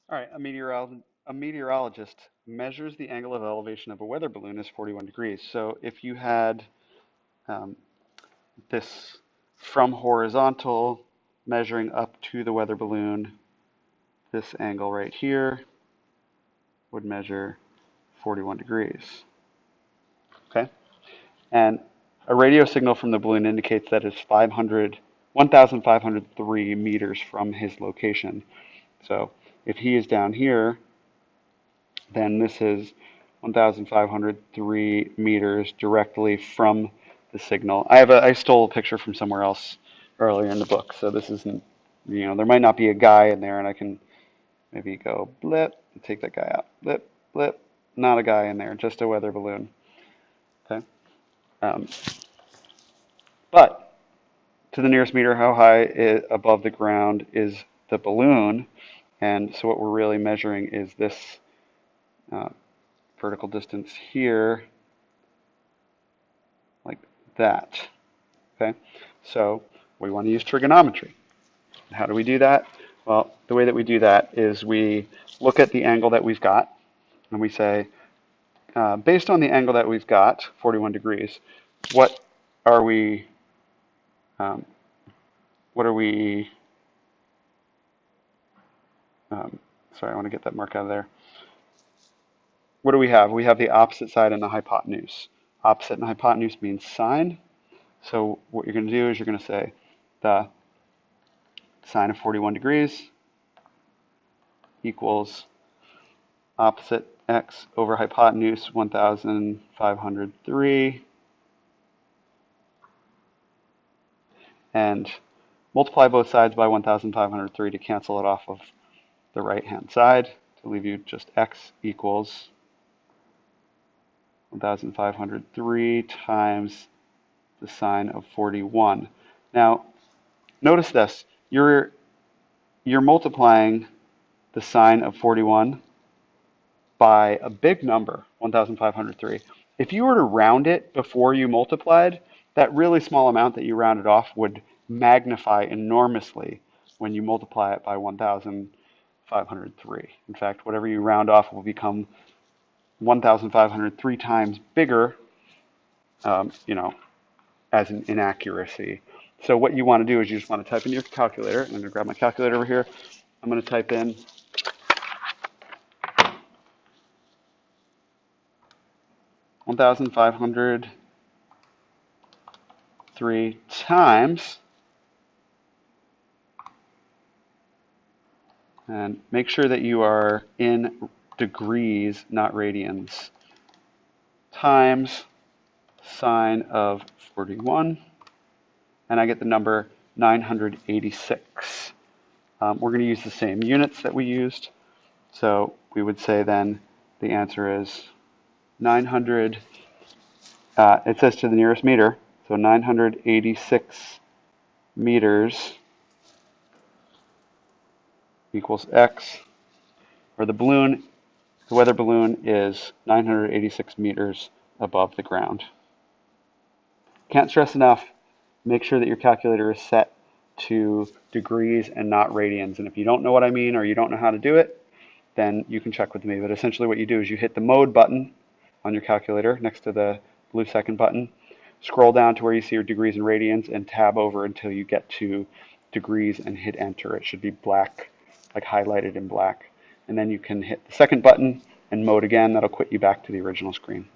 All right, a meteorologist measures the angle of elevation of a weather balloon as 41 degrees. So if you had um, this from horizontal measuring up to the weather balloon, this angle right here would measure 41 degrees. Okay? And a radio signal from the balloon indicates that it's 1,503 meters from his location. So if he is down here, then this is 1,503 meters directly from the signal. I stole a picture from somewhere else earlier in the book, so this isn't, there might not be a guy in there, and I can maybe go blip, and take that guy out, blip, blip, not a guy in there, just a weather balloon. Okay, um, but to the nearest meter, how high above the ground is the balloon? And so what we're really measuring is this uh, vertical distance here, like that. Okay, so we want to use trigonometry. How do we do that? Well, the way that we do that is we look at the angle that we've got, and we say, based on the angle that we've got, 41 degrees, what are we, um, what are we, sorry, I want to get that mark out of there. What do we have? We have the opposite side and the hypotenuse. Opposite and hypotenuse means sine. So what you're going to do is you're going to say the sine of 41 degrees equals opposite x over hypotenuse 1,503, and multiply both sides by 1,503 to cancel it off of the right hand side to leave you just x equals 1,503 times the sine of 41. Now notice this, you're multiplying the sine of 41 by a big number, 1,503. If you were to round it before you multiplied, that really small amount that you rounded off would magnify enormously when you multiply it by 1,503. In fact, whatever you round off will become 1,503 times bigger, as an inaccuracy. So what you want to do is you just want to type in your calculator. I'm going to grab my calculator over here. I'm going to type in 1,503 times, and make sure that you are in degrees, not radians, times sine of 41, and I get the number 986. We're going to use the same units that we used, so we would say then the answer is 900, it says to the nearest meter, so 986 meters equals x, or the weather balloon is 986 meters above the ground. Can't stress enough, make sure that your calculator is set to degrees and not radians. And if you don't know what I mean or you don't know how to do it, then you can check with me. But essentially what you do is you hit the mode button on your calculator next to the blue second button, scroll down to where you see your degrees and radians, and tab over until you get to degrees and hit enter. It should be black, like highlighted in black. And then you can hit the second button and mode again. That'll quit you back to the original screen.